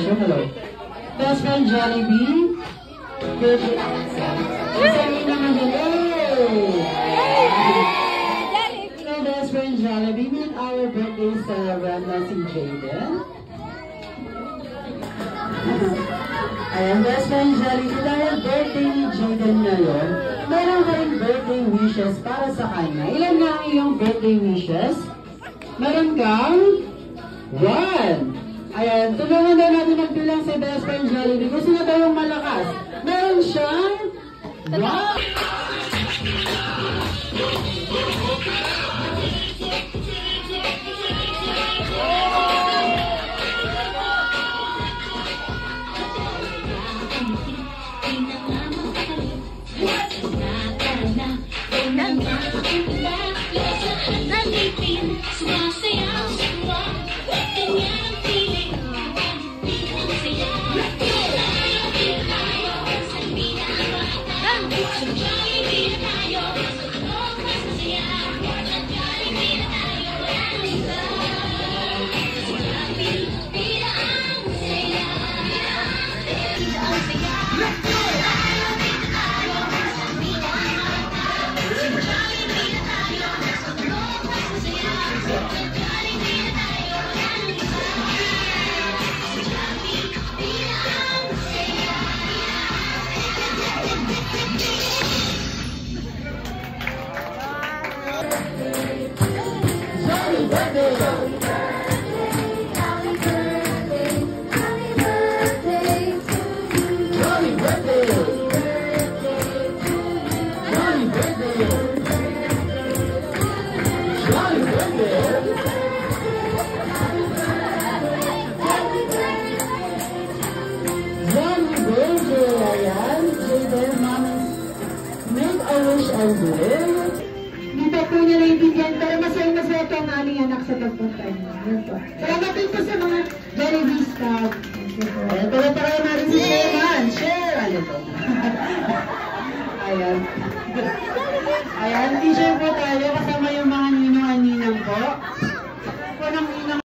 celebration. Hello. Best friend Jollibee. Birthday. Sabi naman hello. Hello, best friend Jollibee. Meet our birthday celebrant na si Jaden. Ayan, best friend Jollibee. Dahil birthday ni Jaden ngayon, meron ka rin birthday wishes para sa kanya. Ilan nga ang iyong birthday wishes? Meron kang 1. Ayan, tulungan daw natin magbilang sa best friend Jollibee. Gusto na daw yung malakas. Meron siyang 1. Dito po niya naiintindihan, pero masaya-masaya ito ang aming anak sa pagpunta niya. Salamat din po sa mga Jollibee staff. Ayan, pala natin si Sherman. Share! Ano to? Ayan. Ayan, t-shirt po tayo.